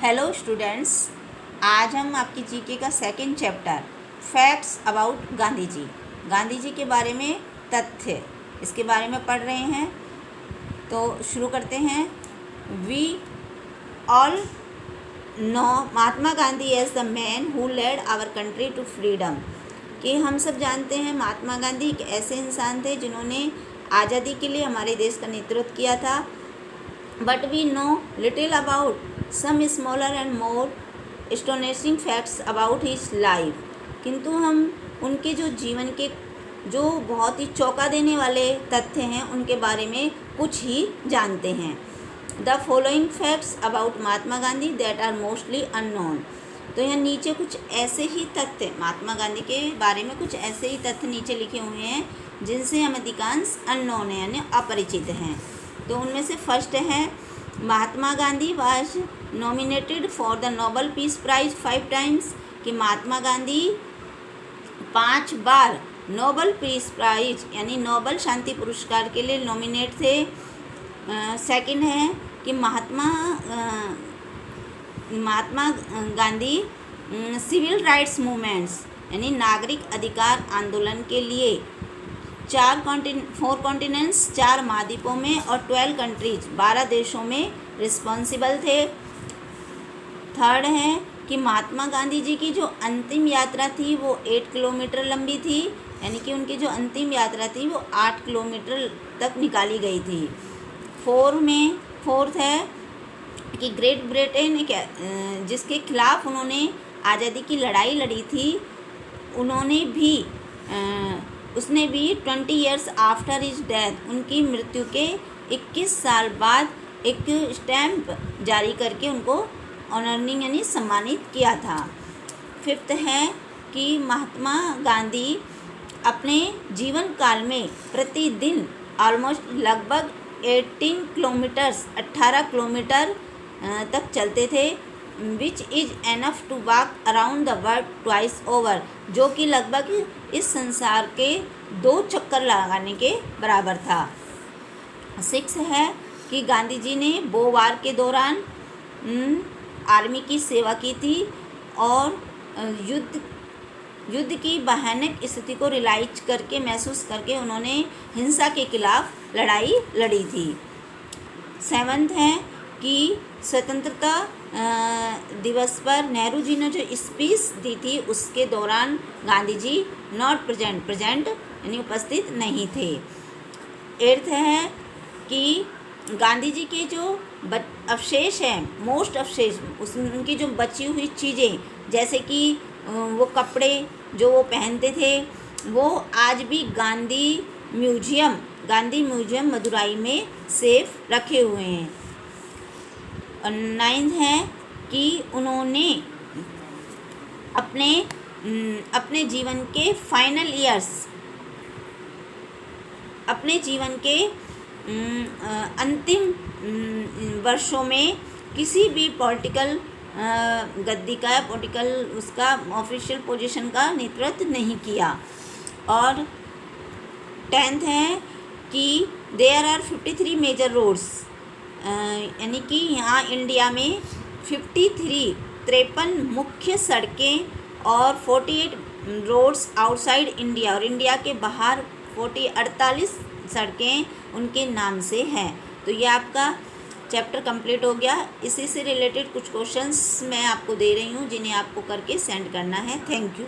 Hello students, आज हम आपकी जीके का second chapter facts about Gandhi ji के बारे में तथ्य इसके बारे में पढ़ रहे हैं। तो शुरू करते हैं। We all know Mahatma Gandhi as the man who led our country to freedom. कि हम सब जानते हैं महात्मा गांधी एक ऐसे इंसान थे जिन्होंने आज़ादी के लिए हमारे देश का नेतृत्व किया था। But we know little about some smaller and more astonishing facts about his life. किंतु हम उनके जो जीवन के जो बहुत ही चौंका देने वाले तथ्य हैं उनके बारे में कुछ ही जानते हैं। The following facts about Mahatma Gandhi that are mostly unknown. तो यहाँ नीचे कुछ ऐसे ही तथ्य महात्मा गांधी के बारे में कुछ ऐसे ही तथ्य नीचे लिखे हुए हैं जिनसे हम अधिकांश अननोन है यानी अपरिचित हैं। तो उनमें से फर्स्ट है Mahatma Gandhi was nominated for the Nobel peace prize 5 times. कि महात्मा गांधी 5 बार नोबेल पीस प्राइज यानी नोबेल शांति पुरस्कार के लिए नॉमिनेट थे। सेकंड है कि Mahatma Gandhi civil rights movements यानी नागरिक अधिकार आंदोलन के लिए 4 कॉन्टिनेंट्स 4 महाद्वीपों में और 12 कंट्रीज 12 देशों में रिस्पॉन्सिबल थे। थर्ड है कि महात्मा गांधी जी की जो अंतिम यात्रा थी वो 8 किलोमीटर लंबी थी, यानी कि उनकी जो अंतिम यात्रा थी वो 8 किलोमीटर तक निकाली गई थी। फोर्थ है कि ग्रेट ब्रिटेन जिसके खिलाफ उन्होंने आज़ादी की लड़ाई लड़ी थी उसने भी 20 ईयर्स आफ्टर हिज डेथ उनकी मृत्यु के 21 साल बाद एक स्टैम्प जारी करके उनको ऑनरिंग यानी सम्मानित किया था। फिफ्थ है कि महात्मा गांधी अपने जीवन काल में प्रतिदिन ऑलमोस्ट लगभग 18 किलोमीटर तक चलते थे, which is enough to walk around the world twice over, जो कि लगभग इस संसार के 2 चक्कर लगाने के बराबर था। 6 है कि गांधी जी ने बोवार के दौरान आर्मी की सेवा की थी और युद्ध की भयानक स्थिति को रियलाइज करके महसूस करके उन्होंने हिंसा के खिलाफ लड़ाई लड़ी थी। 7 है कि स्वतंत्रता दिवस पर नेहरू जी ने जो स्पीच दी थी उसके दौरान गांधी जी नॉट प्रेजेंट यानी उपस्थित नहीं थे। 8 है कि गांधी जी के जो अवशेष हैं मोस्ट अवशेष उनकी जो बची हुई चीज़ें जैसे कि वो कपड़े जो वो पहनते थे वो आज भी गांधी म्यूजियम मदुराई में सेफ रखे हुए हैं। और 9 है कि उन्होंने अपने जीवन के फाइनल ईयर्स अपने जीवन के अंतिम वर्षों में किसी भी पॉलिटिकल गद्दी का या पॉलिटिकल उसका ऑफिशियल पोजीशन का नेतृत्व नहीं किया। और 10th है कि देयर आर 53 मेजर रोड्स यानी कि यहाँ इंडिया में 53 मुख्य सड़कें और 48 रोड्स आउटसाइड इंडिया और इंडिया के बाहर 48 सड़कें उनके नाम से हैं। तो ये आपका चैप्टर कंप्लीट हो गया। इसी से रिलेटेड कुछ क्वेश्चंस मैं आपको दे रही हूँ जिन्हें आपको करके सेंड करना है। Thank you.